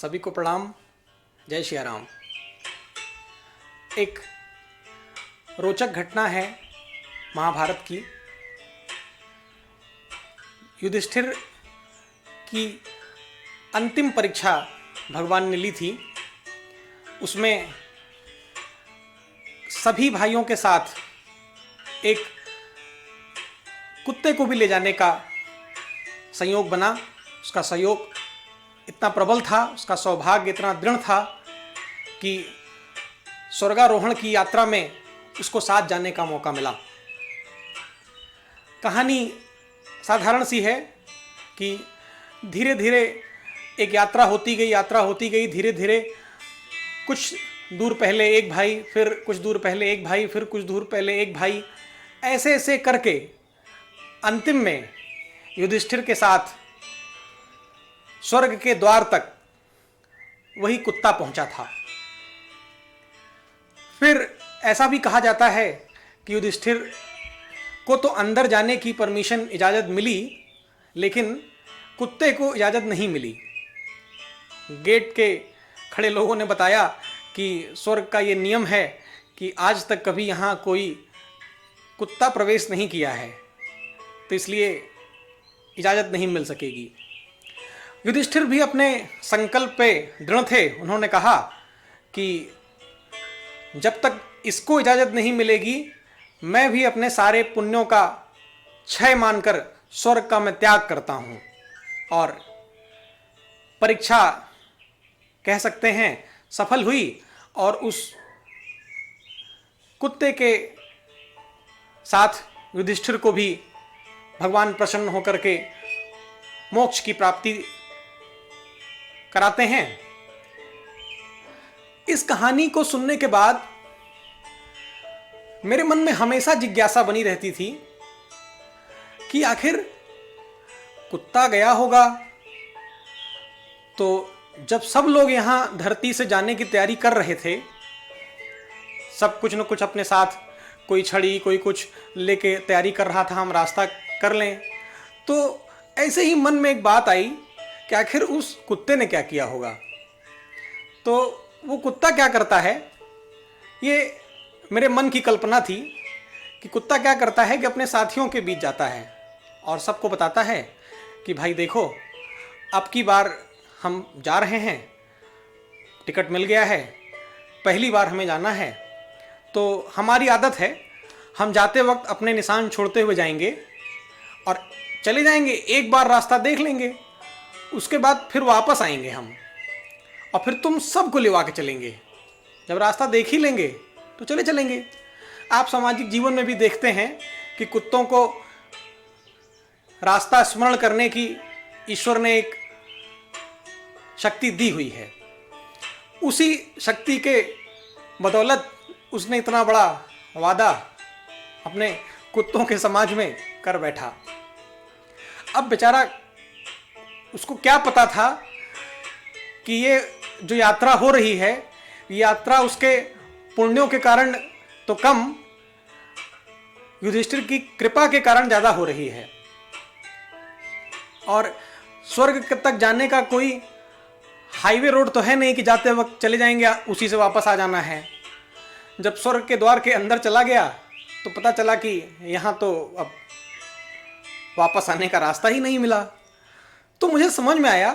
सभी को प्रणाम। जय श्री राम। एक रोचक घटना है महाभारत की। युधिष्ठिर की अंतिम परीक्षा भगवान ने ली थी। उसमें सभी भाइयों के साथ एक कुत्ते को भी ले जाने का संयोग बना। उसका सहयोग इतना प्रबल था, उसका सौभाग्य इतना दृढ़ था कि स्वर्गारोहण की यात्रा में उसको साथ जाने का मौका मिला। कहानी साधारण सी है कि धीरे धीरे एक यात्रा होती गई। धीरे धीरे कुछ दूर पहले एक भाई, फिर कुछ दूर पहले एक भाई, फिर कुछ दूर पहले एक भाई, ऐसे ऐसे करके अंतिम में युधिष्ठिर के साथ स्वर्ग के द्वार तक वही कुत्ता पहुंचा था। फिर ऐसा भी कहा जाता है कि युधिष्ठिर को तो अंदर जाने की परमिशन, इजाज़त मिली, लेकिन कुत्ते को इजाज़त नहीं मिली। गेट के खड़े लोगों ने बताया कि स्वर्ग का ये नियम है कि आज तक कभी यहाँ कोई कुत्ता प्रवेश नहीं किया है, तो इसलिए इजाज़त नहीं मिल सकेगी। युधिष्ठिर भी अपने संकल्प पे दृढ़ थे। उन्होंने कहा कि जब तक इसको इजाज़त नहीं मिलेगी, मैं भी अपने सारे पुण्यों का क्षय मानकर स्वर्ग का मैं त्याग करता हूँ। और परीक्षा कह सकते हैं सफल हुई और उस कुत्ते के साथ युधिष्ठिर को भी भगवान प्रसन्न होकर के मोक्ष की प्राप्ति कराते हैं। इस कहानी को सुनने के बाद मेरे मन में हमेशा जिज्ञासा बनी रहती थी कि आखिर कुत्ता गया होगा तो जब सब लोग यहां धरती से जाने की तैयारी कर रहे थे, सब कुछ न कुछ अपने साथ, कोई छड़ी, कोई कुछ लेके तैयारी कर रहा था, हम रास्ता कर लें, तो ऐसे ही मन में एक बात आई कि आखिर उस कुत्ते ने क्या किया होगा। तो वो कुत्ता क्या करता है, ये मेरे मन की कल्पना थी कि कुत्ता क्या करता है कि अपने साथियों के बीच जाता है और सबको बताता है कि भाई देखो, अब की बार हम जा रहे हैं, टिकट मिल गया है, पहली बार हमें जाना है, तो हमारी आदत है हम जाते वक्त अपने निशान छोड़ते हुए जाएंगे और चले जाएंगे, एक बार रास्ता देख लेंगे, उसके बाद फिर वापस आएंगे हम, और फिर तुम सबको लिवा के चलेंगे। जब रास्ता देख ही लेंगे तो चले चलेंगे। आप सामाजिक जीवन में भी देखते हैं कि कुत्तों को रास्ता स्मरण करने की ईश्वर ने एक शक्ति दी हुई है। उसी शक्ति के बदौलत उसने इतना बड़ा वादा अपने कुत्तों के समाज में कर बैठा। अब बेचारा, उसको क्या पता था कि ये जो यात्रा हो रही है, यात्रा उसके पुण्यों के कारण तो कम, युधिष्ठिर की कृपा के कारण ज्यादा हो रही है। और स्वर्ग तक जाने का कोई हाईवे रोड तो है नहीं कि जाते वक्त चले जाएंगे, उसी से वापस आ जाना है। जब स्वर्ग के द्वार के अंदर चला गया तो पता चला कि यहाँ तो अब वापस आने का रास्ता ही नहीं मिला। तो मुझे समझ में आया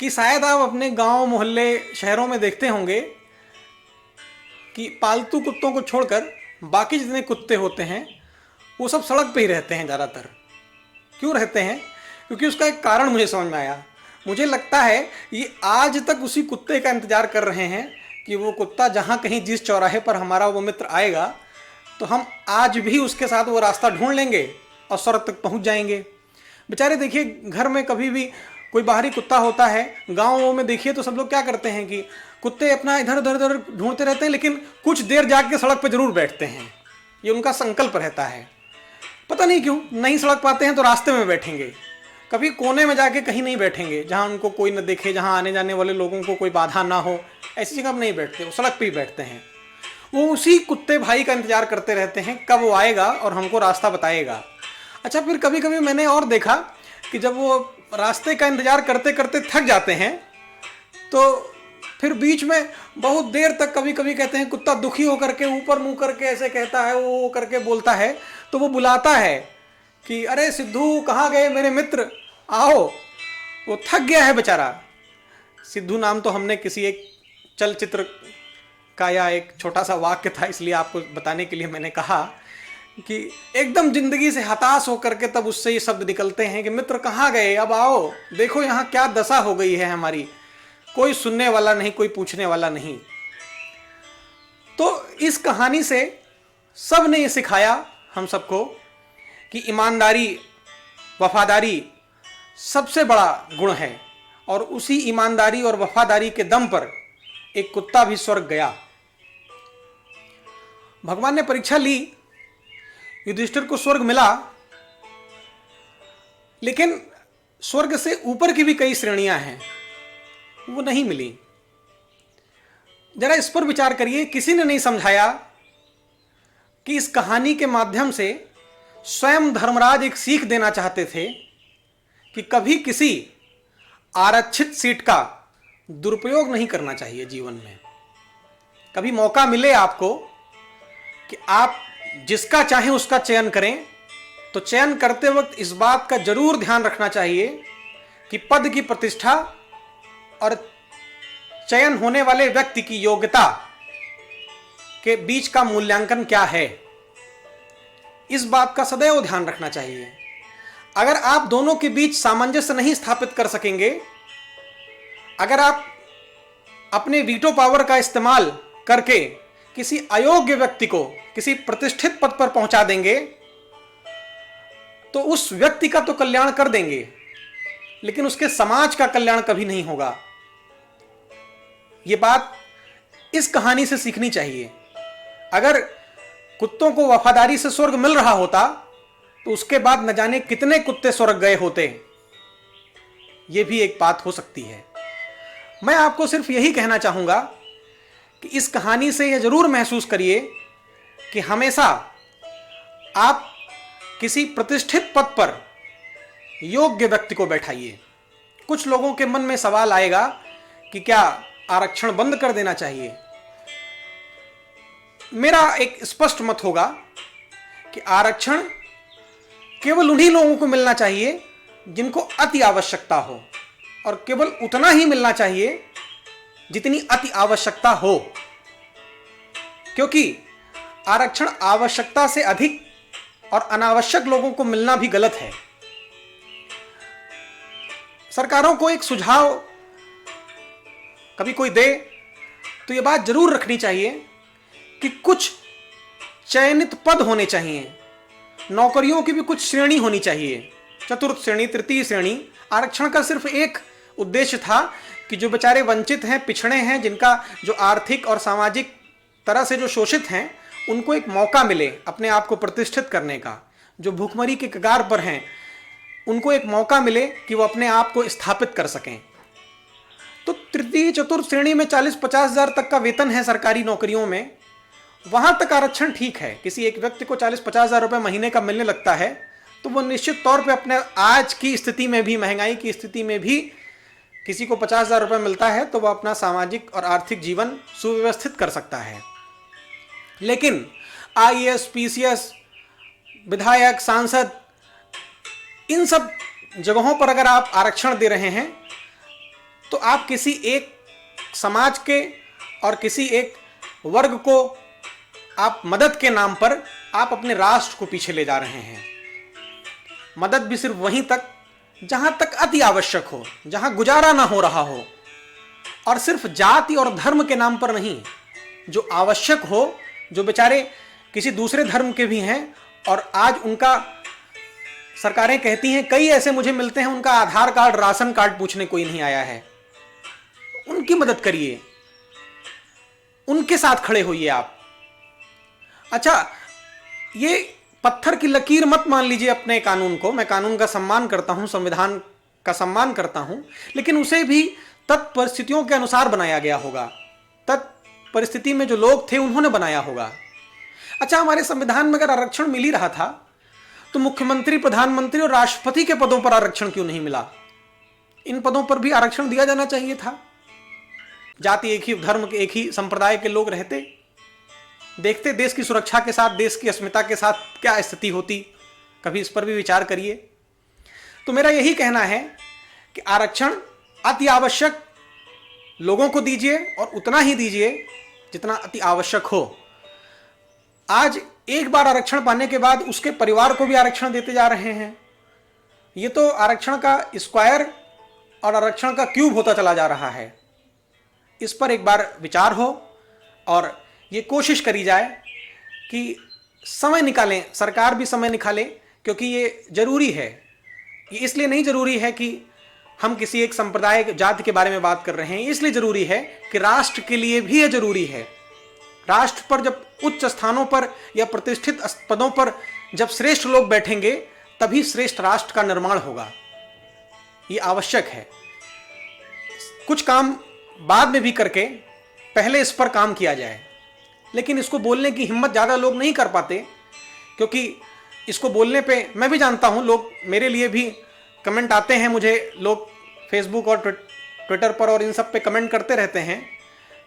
कि शायद आप अपने गांव, मोहल्ले, शहरों में देखते होंगे कि पालतू कुत्तों को छोड़कर बाकी जितने कुत्ते होते हैं वो सब सड़क पे ही रहते हैं ज़्यादातर। क्यों रहते हैं? क्योंकि उसका एक कारण मुझे समझ में आया। मुझे लगता है ये आज तक उसी कुत्ते का इंतजार कर रहे हैं कि वो कुत्ता जहाँ कहीं, जिस चौराहे पर हमारा वो मित्र आएगा, तो हम आज भी उसके साथ वो रास्ता ढूंढ लेंगे और स्वर्ग तक पहुँच जाएंगे। बेचारे देखिए, घर में कभी भी कोई बाहरी कुत्ता होता है, गाँवों में देखिए तो सब लोग क्या करते हैं कि कुत्ते अपना इधर उधर ढूंढते रहते हैं, लेकिन कुछ देर जाके सड़क पर जरूर बैठते हैं। ये उनका संकल्प रहता है। पता नहीं क्यों नहीं सड़क पाते हैं तो रास्ते में बैठेंगे, कभी कोने में जाके कहीं नहीं बैठेंगे जहाँ उनको कोई न देखे, जहाँ आने जाने वाले लोगों को कोई बाधा ना हो, ऐसी जगह नहीं बैठते, वो सड़क पे ही बैठते हैं। वो उसी कुत्ते भाई का इंतजार करते रहते हैं कब वो आएगा और हमको रास्ता बताएगा। अच्छा, फिर कभी कभी मैंने और देखा कि जब वो रास्ते का इंतजार करते करते थक जाते हैं तो फिर बीच में बहुत देर तक कभी कभी कहते हैं कुत्ता दुखी होकर के ऊपर मुंह करके ऐसे कहता है, वो करके बोलता है, तो वो बुलाता है कि अरे सिद्धू कहाँ गए मेरे मित्र, आओ। वो थक गया है बेचारा। सिद्धू नाम तो हमने किसी एक चलचित्र का या एक छोटा सा वाक्य था, इसलिए आपको बताने के लिए मैंने कहा कि एकदम जिंदगी से हताश होकर के तब उससे ये शब्द निकलते हैं कि मित्र कहाँ गए, अब आओ, देखो यहाँ क्या दशा हो गई है हमारी, कोई सुनने वाला नहीं, कोई पूछने वाला नहीं। तो इस कहानी से सब ने ये सिखाया हम सबको कि ईमानदारी, वफादारी सबसे बड़ा गुण है, और उसी ईमानदारी और वफादारी के दम पर एक कुत्ता भी स्वर्ग गया। भगवान ने परीक्षा ली, युधिष्ठिर को स्वर्ग मिला, लेकिन स्वर्ग से ऊपर की भी कई श्रेणियां हैं, वो नहीं मिली। जरा इस पर विचार करिए। किसी ने नहीं समझाया कि इस कहानी के माध्यम से स्वयं धर्मराज एक सीख देना चाहते थे कि कभी किसी आरक्षित सीट का दुरुपयोग नहीं करना चाहिए जीवन में। कभी मौका मिले आपको कि आप जिसका चाहें उसका चयन करें, तो चयन करते वक्त इस बात का जरूर ध्यान रखना चाहिए कि पद की प्रतिष्ठा और चयन होने वाले व्यक्ति की योग्यता के बीच का मूल्यांकन क्या है, इस बात का सदैव ध्यान रखना चाहिए। अगर आप दोनों के बीच सामंजस्य नहीं स्थापित कर सकेंगे, अगर आप अपने वीटो पावर का इस्तेमाल करके किसी अयोग्य व्यक्ति को किसी प्रतिष्ठित पद पर पहुंचा देंगे, तो उस व्यक्ति का तो कल्याण कर देंगे, लेकिन उसके समाज का कल्याण कभी नहीं होगा। यह बात इस कहानी से सीखनी चाहिए। अगर कुत्तों को वफादारी से स्वर्ग मिल रहा होता, तो उसके बाद न जाने कितने कुत्ते स्वर्ग गए होते। यह भी एक बात हो सकती है। मैं आपको सिर्फ यही कहना चाहूंगा कि इस कहानी से यह जरूर महसूस करिए कि हमेशा आप किसी प्रतिष्ठित पद पर योग्य व्यक्ति को बैठाइए। कुछ लोगों के मन में सवाल आएगा कि क्या आरक्षण बंद कर देना चाहिए। मेरा एक स्पष्ट मत होगा कि आरक्षण केवल उन्हीं लोगों को मिलना चाहिए जिनको अति आवश्यकता हो, और केवल उतना ही मिलना चाहिए जितनी अति आवश्यकता हो, क्योंकि आरक्षण आवश्यकता से अधिक और अनावश्यक लोगों को मिलना भी गलत है। सरकारों को एक सुझाव कभी कोई दे तो यह बात जरूर रखनी चाहिए कि कुछ चयनित पद होने चाहिए, नौकरियों की भी कुछ श्रेणी होनी चाहिए, चतुर्थ श्रेणी, तृतीय श्रेणी। आरक्षण का सिर्फ एक उद्देश्य था कि जो बेचारे वंचित हैं, पिछड़े हैं, जिनका जो आर्थिक और सामाजिक तरह से जो शोषित हैं, उनको एक मौका मिले अपने आप को प्रतिष्ठित करने का। जो भूखमरी के कगार पर हैं, उनको एक मौका मिले कि वो अपने आप को स्थापित कर सकें। तो तृतीय चतुर्थ श्रेणी में 40-50 हजार तक का वेतन है सरकारी नौकरियों में, वहां तक आरक्षण ठीक है। किसी एक व्यक्ति को 40-50 हजार रुपये महीने का मिलने लगता है, तो वो निश्चित तौर पे अपने आज की स्थिति में भी, महंगाई की स्थिति में भी, किसी को 50 हजार रुपये मिलता है तो वह अपना सामाजिक और आर्थिक जीवन सुव्यवस्थित कर सकता है। लेकिन आईएएस, पीसीएस, विधायक, सांसद, इन सब जगहों पर अगर आप आरक्षण दे रहे हैं, तो आप किसी एक समाज के और किसी एक वर्ग को आप मदद के नाम पर आप अपने राष्ट्र को पीछे ले जा रहे हैं। मदद भी सिर्फ वहीं तक जहां तक अति आवश्यक हो, जहां गुजारा ना हो रहा हो, और सिर्फ जाति और धर्म के नाम पर नहीं। जो आवश्यक हो, जो बेचारे किसी दूसरे धर्म के भी हैं और आज उनका सरकारें कहती हैं, कई ऐसे मुझे मिलते हैं उनका आधार कार्ड, राशन कार्ड पूछने कोई नहीं आया है, उनकी मदद करिए, उनके साथ खड़े होइए आप। अच्छा, ये पत्थर की लकीर मत मान लीजिए अपने कानून को। मैं कानून का सम्मान करता हूं, संविधान का सम्मान करता हूं, लेकिन उसे भी तत्परिस्थितियों के अनुसार बनाया गया होगा। तत्परिस्थिति में जो लोग थे उन्होंने बनाया होगा। अच्छा, हमारे संविधान में अगर आरक्षण मिल ही रहा था, तो मुख्यमंत्री, प्रधानमंत्री और राष्ट्रपति के पदों पर आरक्षण क्यों नहीं मिला? इन पदों पर भी आरक्षण दिया जाना चाहिए था। जाति, एक ही धर्म के, एक ही संप्रदाय के लोग रहते, देखते देश की सुरक्षा के साथ, देश की अस्मिता के साथ क्या स्थिति होती। कभी इस पर भी विचार करिए। तो मेरा यही कहना है कि आरक्षण अति आवश्यक लोगों को दीजिए और उतना ही दीजिए जितना अति आवश्यक हो। आज एक बार आरक्षण पाने के बाद उसके परिवार को भी आरक्षण देते जा रहे हैं। ये तो आरक्षण का स्क्वायर और आरक्षण का क्यूब होता चला जा रहा है। इस पर एक बार विचार हो और ये कोशिश करी जाए कि समय निकालें, सरकार भी समय निकाले, क्योंकि ये जरूरी है। ये इसलिए नहीं जरूरी है कि हम किसी एक संप्रदाय जाति के बारे में बात कर रहे हैं, इसलिए जरूरी है कि राष्ट्र के लिए भी ये जरूरी है। राष्ट्र पर जब उच्च स्थानों पर या प्रतिष्ठित पदों पर जब श्रेष्ठ लोग बैठेंगे तभी श्रेष्ठ राष्ट्र का निर्माण होगा। ये आवश्यक है। कुछ काम बाद में भी करके पहले इस पर काम किया जाए, लेकिन इसको बोलने की हिम्मत ज़्यादा लोग नहीं कर पाते, क्योंकि इसको बोलने पे मैं भी जानता हूँ, लोग मेरे लिए भी कमेंट आते हैं, मुझे लोग फेसबुक और ट्विटर पर और इन सब पे कमेंट करते रहते हैं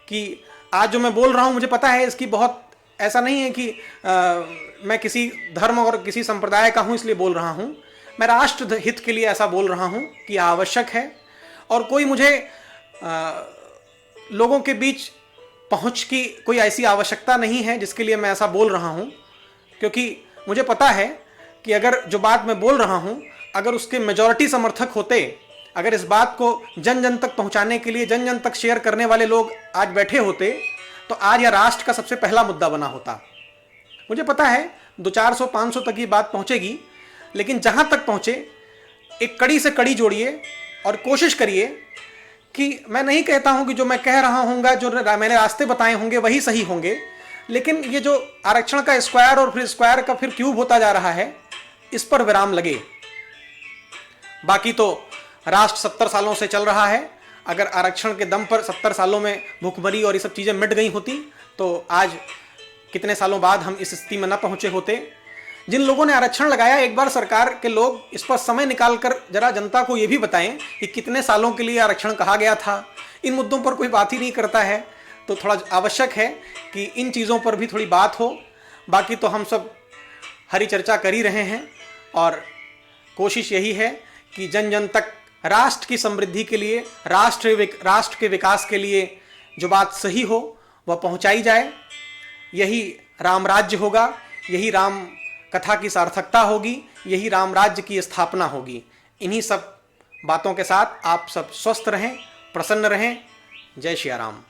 कि आज जो मैं बोल रहा हूँ मुझे पता है इसकी बहुत, ऐसा नहीं है कि मैं किसी धर्म और किसी संप्रदाय का हूँ इसलिए बोल रहा हूँ, मैं राष्ट्र हित के लिए ऐसा बोल रहा हूँ कि आवश्यक है। और कोई मुझे लोगों के बीच पहुँच की कोई ऐसी आवश्यकता नहीं है जिसके लिए मैं ऐसा बोल रहा हूँ, क्योंकि मुझे पता है कि अगर जो बात मैं बोल रहा हूँ अगर उसके मेजॉरिटी समर्थक होते, अगर इस बात को जन जन तक पहुँचाने के लिए जन जन तक शेयर करने वाले लोग आज बैठे होते तो आज यह राष्ट्र का सबसे पहला मुद्दा बना होता। मुझे पता है 200-400-500 तक ये बात पहुँचेगी, लेकिन जहाँ तक पहुँचे एक कड़ी से कड़ी जोड़िए और कोशिश करिए कि मैं नहीं कहता हूँ कि जो मैं कह रहा हूँगा, जो मैंने रास्ते बताए होंगे वही सही होंगे, लेकिन ये जो आरक्षण का स्क्वायर और फिर स्क्वायर का फिर क्यूब होता जा रहा है, इस पर विराम लगे। बाकी तो राष्ट्र 70 सालों से चल रहा है। अगर आरक्षण के दम पर 70 सालों में भूखमरी और ये सब चीज़ें मिट गई होती तो आज कितने सालों बाद हम इस स्थिति में न पहुंचे होते। जिन लोगों ने आरक्षण लगाया, एक बार सरकार के लोग इस पर समय निकालकर जरा जनता को ये भी बताएं कि कितने सालों के लिए आरक्षण कहा गया था। इन मुद्दों पर कोई बात ही नहीं करता है, तो थोड़ा आवश्यक है कि इन चीज़ों पर भी थोड़ी बात हो। बाकी तो हम सब हरी चर्चा कर ही रहे हैं और कोशिश यही है कि जन जन तक राष्ट्र की समृद्धि के लिए, राष्ट्र के विकास के लिए जो बात सही हो वह पहुंचाई जाए। यही राम राज्य होगा, यही राम कथा की सार्थकता होगी, यही राम राज्य की स्थापना होगी। इन्हीं सब बातों के साथ आप सब स्वस्थ रहें, प्रसन्न रहें। जय श्री राम।